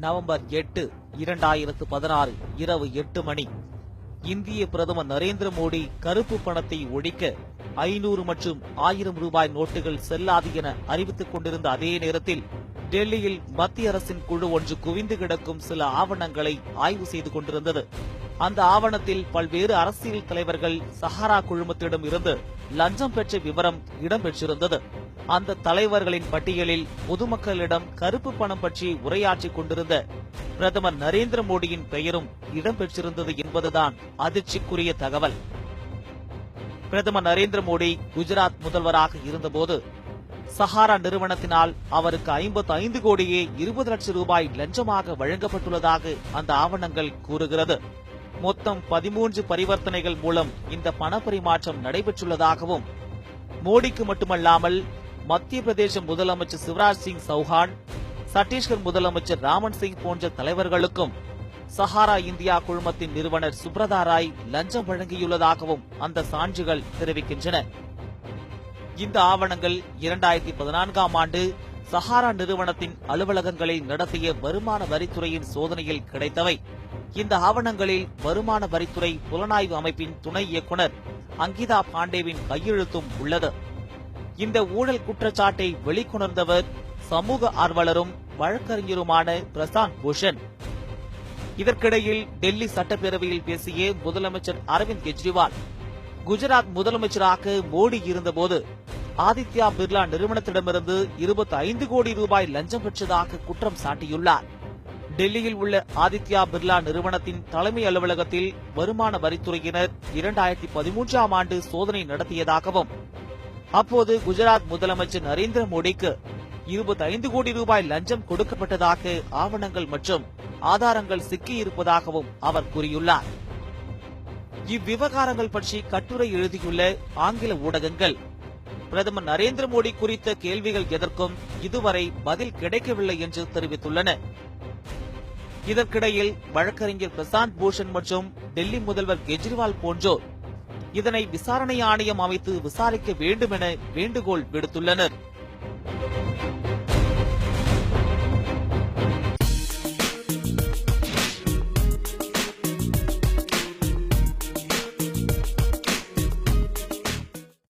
November 8, 2016 இரவு 8 மணி. இந்திய பிரதமர் நரேந்திர மோடி கருப்பு பணத்தை ஒழிக்க 500 மற்றும் 1000 ரூபாய் நோட்டுகள் செல்லாது என அறிவித்துக் கொண்டிருந்த அதே நேரத்தில் டெல்லியில் மத்திய அரசின் குழு ஒன்று குவிந்து கிடக்கும் சில ஆவணங்களை ஆய்வு செய்து கொண்டிருந்தது. அந்த ஆவணத்தில் பல்வேறு அரசியல் தலைவர்கள் சஹாரா குழுமத்திடம் இருந்து லஞ்சம் பெற்ற விவரம் இடம்பெற்றிருந்தது. அந்த தலைவர்களின் பட்டியலில் பொதுமக்களிடம் கருப்பு பணம் பற்றி உரையாற்றிக் கொண்டிருந்த பிரதமர் நரேந்திர மோடியின் பெயரும் இடம்பெற்றிருந்தது என்பதுதான் அதிர்ச்சிக்குரிய தகவல். பிரதமர் நரேந்திர மோடி குஜராத் முதல்வராக இருந்தபோது சஹாரா நிறுவனத்தினால் அவருக்கு 55 கோடியே 20 லட்சம் ரூபாய் லஞ்சமாக வழங்கப்பட்டுள்ளதாக அந்த ஆவணங்கள் கூறுகிறது. மொத்தம் 13 பரிவர்த்தனைகள் மூலம் இந்த பணப்பரிமாற்றம் நடைபெற்றுள்ளதாகவும், மோடிக்கு மட்டுமல்லாமல் மத்திய பிரதேச முதலமைச்சர் சிவராஜ் சிங் சௌஹான், சத்தீஸ்கர் முதலமைச்சர் ராமன் சிங் போன்ற தலைவர்களுக்கும் சஹாரா இந்தியா குழுமத்தின் நிறுவனர் சுப்ரதா ராய் லஞ்சம் வழங்கியுள்ளதாகவும் அந்த சான்றுகள் தெரிவிக்கின்றன. இந்த ஆவணங்கள் 2014ஆம் ஆண்டு சஹாரா நிறுவனத்தின் அலுவலகங்களில் நடத்திய வருமான வரித்துறையின் சோதனையில் கிடைத்தவை. இந்த ஆவணங்களில் வருமான வரித்துறை புலனாய்வு அமைப்பின் துணை இயக்குநர் அங்கிதா பாண்டேவின் கையெழுத்தும் உள்ளது. இந்த ஊழல் குற்றச்சாட்டை வெளிக்கொணர்ந்தவர் சமூக ஆர்வலரும் வழக்கறிஞருமான பிரசாந்த் பூஷன். இதற்கிடையில் டெல்லி சட்டப்பேரவையில் பேசிய முதலமைச்சர் அரவிந்த் கெஜ்ரிவால், குஜராத் முதலமைச்சராக மோடி இருந்தபோது ஆதித்யா பிர்லா நிறுவனத்திடமிருந்து 25 கோடி ரூபாய் லஞ்சம் பெற்றதாக குற்றம் சாட்டியுள்ளார். டெல்லியில் உள்ள ஆதித்யா பிர்லா நிறுவனத்தின் தலைமை அலுவலகத்தில் வருமான வரித்துறையினர் 2013ஆம் ஆண்டு சோதனை நடத்தியதாகவும், அப்போது குஜராத் முதலமைச்சர் நரேந்திர மோடிக்கு 25 கோடி ரூபாய் லஞ்சம் கொடுக்கப்பட்டதாக ஆவணங்கள் மற்றும் ஆதாரங்கள் சிக்கியிருப்பதாகவும் அவர் கூறியுள்ளார். இவ்விவகாரங்கள் பற்றி கட்டுரை எழுதியுள்ள ஆங்கில ஊடகங்கள், பிரதமர் நரேந்திர மோடி குறித்த கேள்விகள் எதற்கும் இதுவரை பதில் கிடைக்கவில்லை என்று தெரிவித்துள்ளன. இதற்கிடையில் வழக்கறிஞர் பிரசாந்த் பூஷன் மற்றும் டெல்லி முதல்வர் கெஜ்ரிவால் போன்றோர் இதனை விசாரணை ஆணையம் அமைத்து விசாரிக்க வேண்டும் என வேண்டுகோள் விடுத்துள்ளனர்.